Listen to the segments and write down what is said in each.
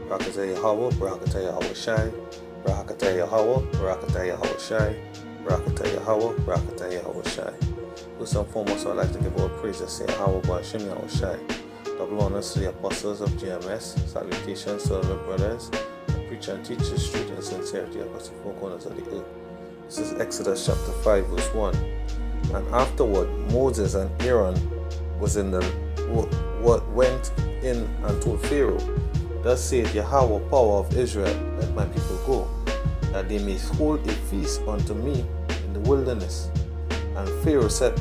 Barakatah Yahweh, Barakatah Yahweh Shai, Barakatah Yahweh, Barakatah Yahweh Shai, Barakatah Yahweh, Barakatah Yahweh Shai. First and foremost, I'd like to give all praise to say Yahweh Ba'ashem Yahweh Shai. Double honors to the apostles of GMS, salutations to the brothers, and preach and teach the truth and sincerity across the four corners of the earth. This is Exodus chapter 5 verse 1. And afterward Moses and Aaron went in and told Pharaoh, Thus saith Yahweh, power of Israel, let my people go, that they may hold a feast unto me in the wilderness. And Pharaoh said,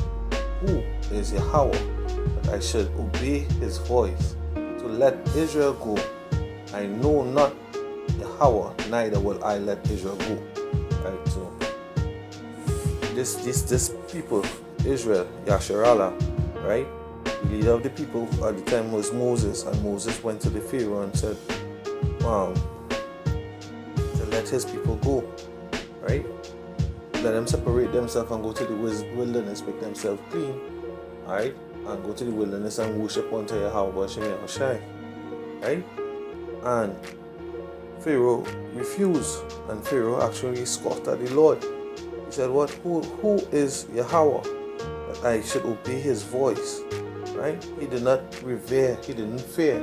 Who is Yahweh, that I should obey his voice, to let Israel go? I know not Yahweh, neither will I let Israel go. Right, so this people, Israel, Yasharallah, right? The leader of the people at the time was Moses, and Moses went to the Pharaoh and said, to let his people go, right? Let them separate themselves and go to the wilderness, make themselves clean, alright? And go to the wilderness and worship unto Yahweh Ba'ashem Yahweh Shai, right? And Pharaoh refused, and Pharaoh actually scoffed at the Lord. He said, What? Who is Yahweh, that I should obey his voice? Right? He did not revere, he didn't fear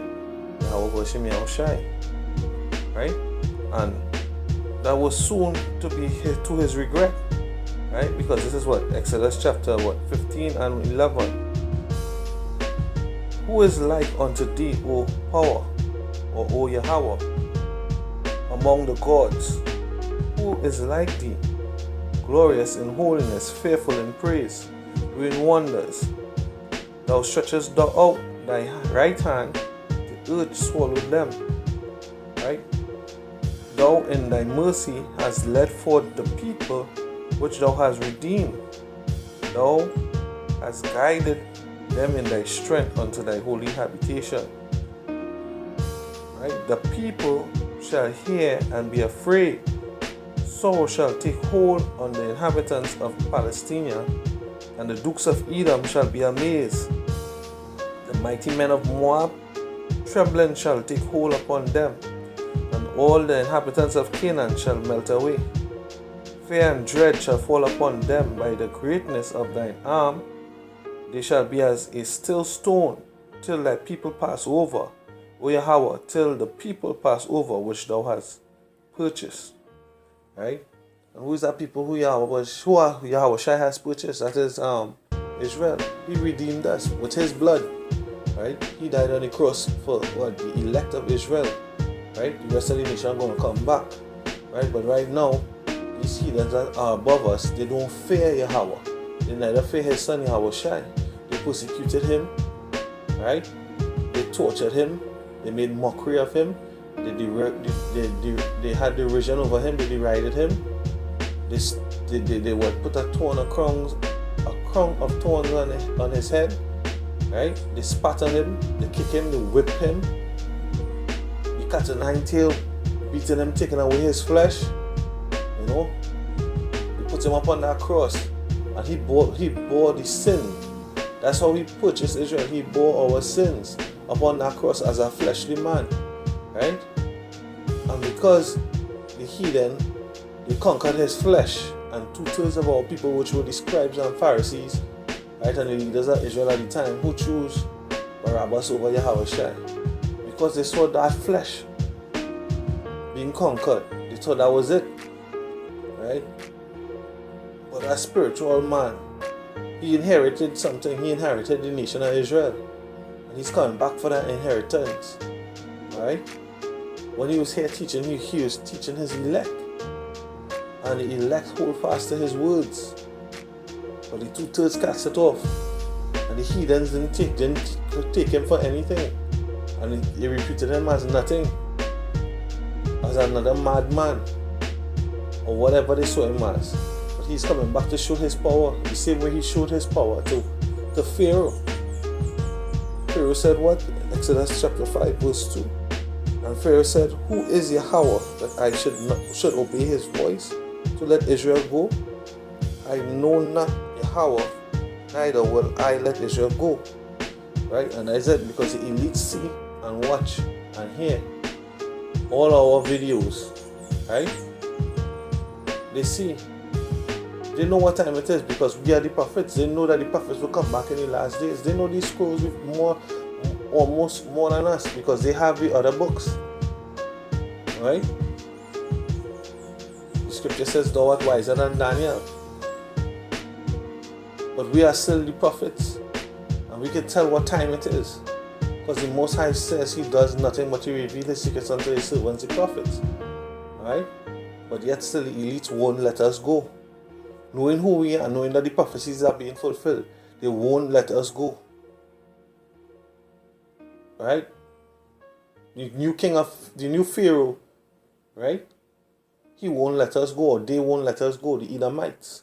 Yahweh Ba'ashem Yahweh Shai. Right? And that was soon to be to his regret. Right? Because this is what? Exodus chapter 15 and 11. Who is like unto thee, O power, or O Yahweh, among the gods? Who is like thee, glorious in holiness, fearful in praise, doing wonders? Thou stretchest thou out thy right hand, the earth swallowed them. Right? Thou in thy mercy hast led forth the people which thou hast redeemed. Thou hast guided them in thy strength unto thy holy habitation. Right? The people shall hear and be afraid. Sorrow shall take hold on the inhabitants of Palestine, and the dukes of Edom shall be amazed. The mighty men of Moab, trembling shall take hold upon them, and all the inhabitants of Canaan shall melt away. Fear and dread shall fall upon them by the greatness of thine arm. They shall be as a still stone, till thy people pass over, O Yahweh, till the people pass over which thou hast purchased. Right? And who is that people who Yahweh Shai has purchased? That is Israel. He redeemed us with his blood. Right? He died on the cross for the elect of Israel. Right? The rest of the nation are going to come back. Right? But right now, these heathens that are above us, they don't fear Yahweh. They neither fear his son Yahweh Shai. They persecuted him. Right? They tortured him. They made mockery of him. They had derision over him. They derided him. They would put a crown of thorns on his head. Right? They spat on him. They kick him. They whip him. They cut a nine tail, beating him, taking away his flesh. You know. They put him up on that cross, and he bore the sin. That's how he purchased Israel. He bore our sins upon that cross as a fleshly man. Right? And because the heathen, they conquered his flesh, and 2/3 of our people, which were the scribes and Pharisees, right, and the leaders of Israel at the time, who chose Barabbas over Yahweh Shai, because they saw that flesh being conquered. They thought that was it. Right? But that spiritual man, he inherited something. He inherited the nation of Israel, and he's coming back for that inheritance. Right? When he was here teaching, he was teaching his elect. And the elect hold fast to his words. But the 2/3 cast it off. And the heathens didn't take him for anything. And they reputed him as nothing. As another madman. Or whatever they saw him as. But he's coming back to show his power. The same way he showed his power to Pharaoh. Pharaoh said what? Exodus chapter 5 verse 2. And Pharaoh said, Who is Yahweh, that I should obey his voice, to let Israel go? I know not Yahweh, neither will I let Israel go. Right? And I said, because the elite see and watch and hear. all our videos, right? They see. They know what time it is because we are the prophets. They know that the prophets will come back in the last days. They know these scrolls with almost more than us because they have the other books. Right? The scripture says, thou art wiser than Daniel. But we are still the prophets. And we can tell what time it is. Because the Most High says he does nothing but to reveal his secrets unto his servants, the prophets. Right? But yet still the elites won't let us go. Knowing who we are, knowing that the prophecies are being fulfilled, they won't let us go. Right? The new Pharaoh, right? He won't let us go, or they won't let us go, the Edomites.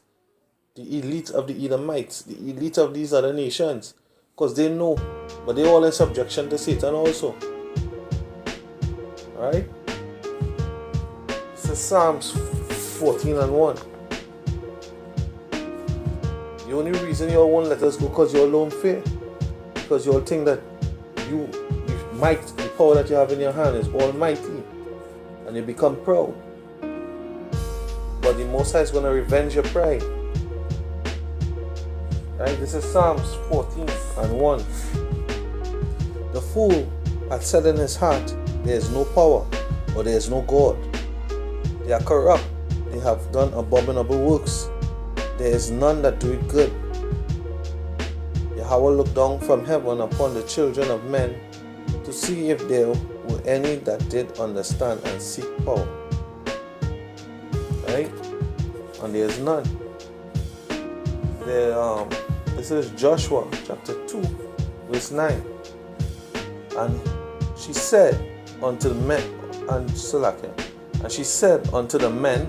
The elite of the Edomites, the elite of these other nations. Because they know, but they're all in subjection to Satan also. Right? This is Psalms 14:1. The only reason you all won't let us go because you all don't fear. Because you all think that you might, the power that you have in your hand is almighty. And you become proud. But the Most High is going to revenge your pride. Right? This is Psalms 14:1. The fool hath said in his heart, there is no power, or there is no God. They are corrupt. They have done abominable works. There is none that do it good. Yahweh looked down from heaven upon the children of men to see if there were any that did understand and seek power. Right? And there is none. This is Joshua chapter 2 verse 9. And she said unto the men, and she said unto the men,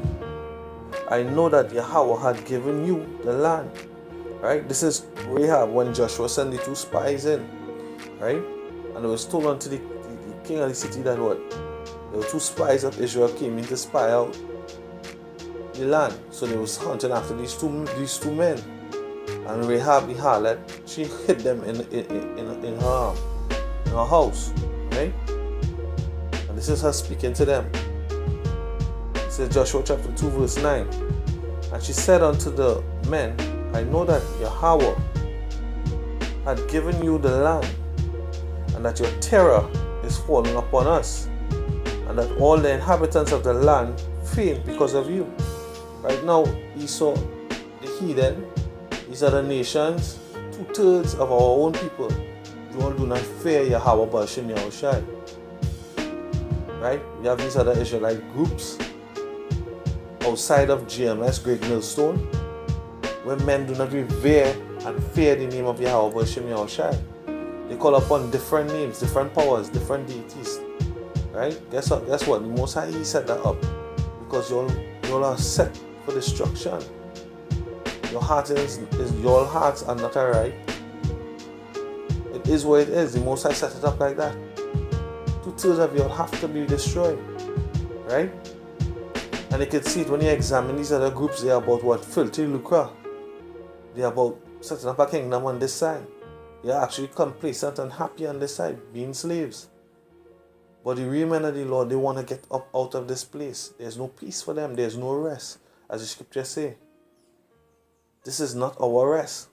I know that Yahweh had given you the land. Right? This is Rahab when Joshua sent the 2 spies in. Right? And it was told unto the king of the city that what? There were 2 spies of Israel came in to spy out the land. So they was hunting after these two men. And Rahab the harlot, she hid them in her house. Right? And this is her speaking to them. It says Joshua chapter 2 verse 9. And she said unto the men, I know that Yahweh had given you the land, and that your terror is falling upon us, and that all the inhabitants of the land fail because of you. Right now, Esau, the heathen, these other nations, 2/3 of our own people, you all do not fear Yahweh Ba'ashem Yahushai. Right? We have these other Israelite groups outside of GMS, Great Millstone, where men do not revere and fear the name of Yahweh Ba'ashem Yahushai. They call upon different names, different powers, different deities. Right? Guess what? The Most High, he set that up. Because you all are set for destruction. Your hearts are not alright. It is what it is. The Most High set it up like that. 2/3 of you all have to be destroyed. Right? And you can see it when you examine these other groups. They are about what? Filthy lucre. They are about setting up a kingdom on this side. They are actually complacent and happy on this side, being slaves. But the real men of the Lord, they want to get up out of this place. There's no peace for them. There's no rest. As the scriptures say, this is not our rest.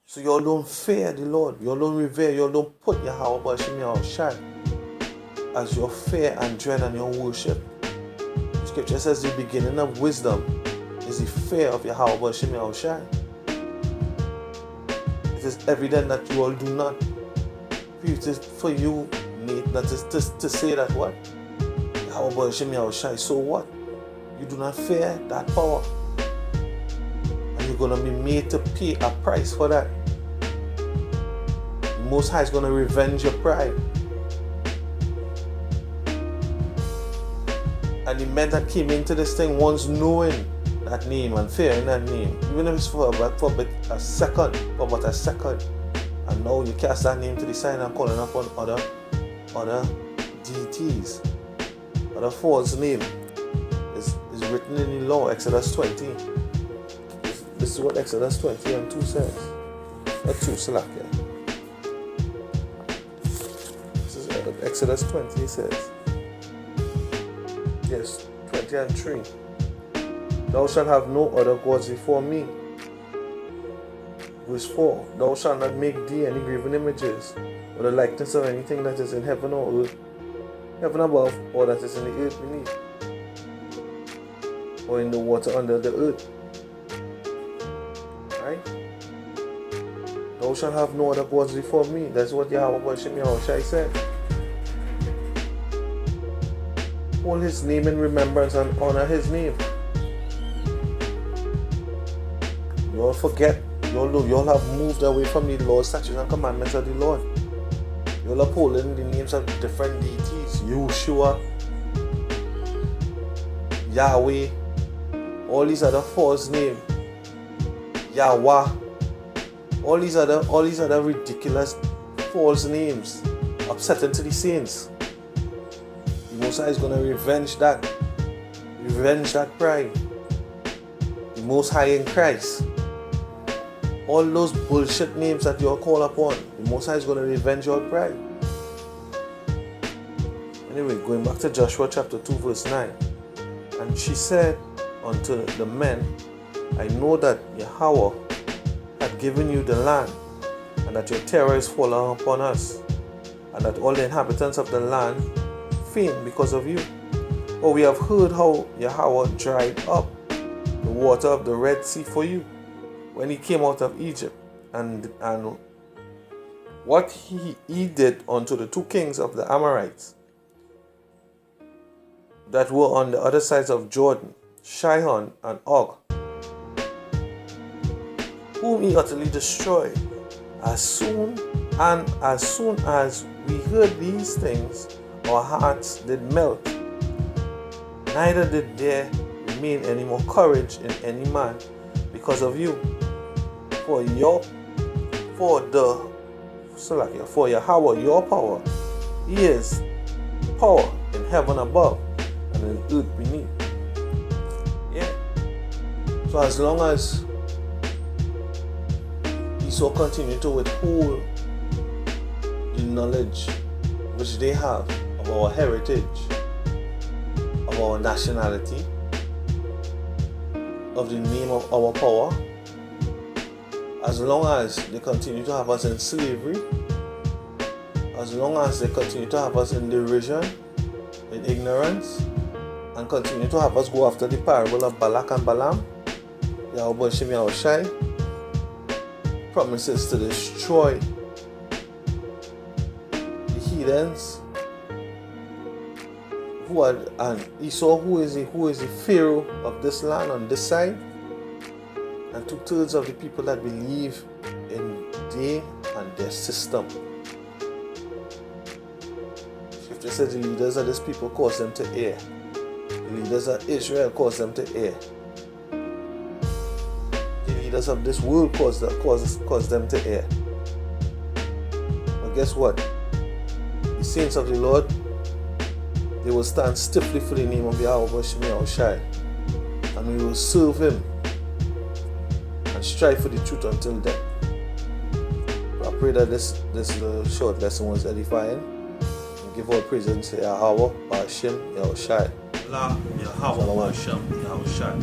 So you all don't fear the Lord. You all don't revere. You all don't put Yahweh Ba'ashem Yahushai as your fear and dread and your worship. The scripture says the beginning of wisdom is the fear of Yahweh Ba'ashem Yahushai. It is evident that you all do not. For you, Nate, that is to say that what? Yahweh Ba'ashem Yahushai, so what? You do not fear that power. And you're going to be made to pay a price for that. The Most High is going to revenge your pride. And the men that came into this thing once knowing that name and fearing that name, even if it's for but a second, and now you cast that name to the side and calling upon other deities, other false name is written in the law, Exodus 20. This is what Exodus 20 and 2 says. Not 2, Salakia. This is of Exodus 20 it says, yes, 20 and 3. Thou shalt have no other gods before me. Verse 4. Thou shalt not make thee any graven images, or the likeness of anything that is in heaven or earth, heaven above, or that is in the earth beneath, or in the water under the earth. Right? Thou shalt have no other gods before me. That's what Yahweh Shai said. Hold his name in remembrance and honor his name. You all forget. You all have moved away from the laws, statutes, and commandments of the Lord. You all upholding the names of different deities. Yeshua, Yahweh, all these other false names. Yahweh, all these other ridiculous false names, upsetting to the saints. The Most High is going to revenge that pride. The Most High in Christ. All those bullshit names that you all call upon, the Most High is going to revenge your pride. Anyway, going back to Joshua chapter 2 verse 9. And she said unto the men, I know that Yahweh hath given you the land, and that your terror is fallen upon us, and that all the inhabitants of the land faint because of you. For we have heard how Yahweh dried up the water of the Red Sea for you, when he came out of Egypt, and what he did unto the two kings of the Amorites that were on the other sides of Jordan, Sihon and Og, whom he utterly destroyed. As soon as we heard these things, our hearts did melt, neither did there remain any more courage in any man because of you. For Yahweh, your power, he is power in heaven above and in earth beneath. Yeah. So as long as Esau continue to withhold the knowledge which they have of our heritage, of our nationality, of the name of our power, as long as they continue to have us in slavery, as long as they continue to have us in derision, in ignorance, and continue to have us go after the parable of Balak and Balaam, Yahweh Shem Yahushai promises to destroy the heathens and Esau, who is the Pharaoh of this land on this side, and 2/3 of the people that believe in they and their system. Scripture says the leaders of this people cause them to err. The leaders of Israel cause them to err. The leaders of this world cause them to err. But guess what? The saints of the Lord, they will stand stiffly for the name of Yahweh Shem Yahushai, and we will serve him and strive for the truth until death. So I pray that this short lesson was edifying. And give all praise to Yahweh Hashem Yahushai. Allah Yahweh Hashem Yahushai.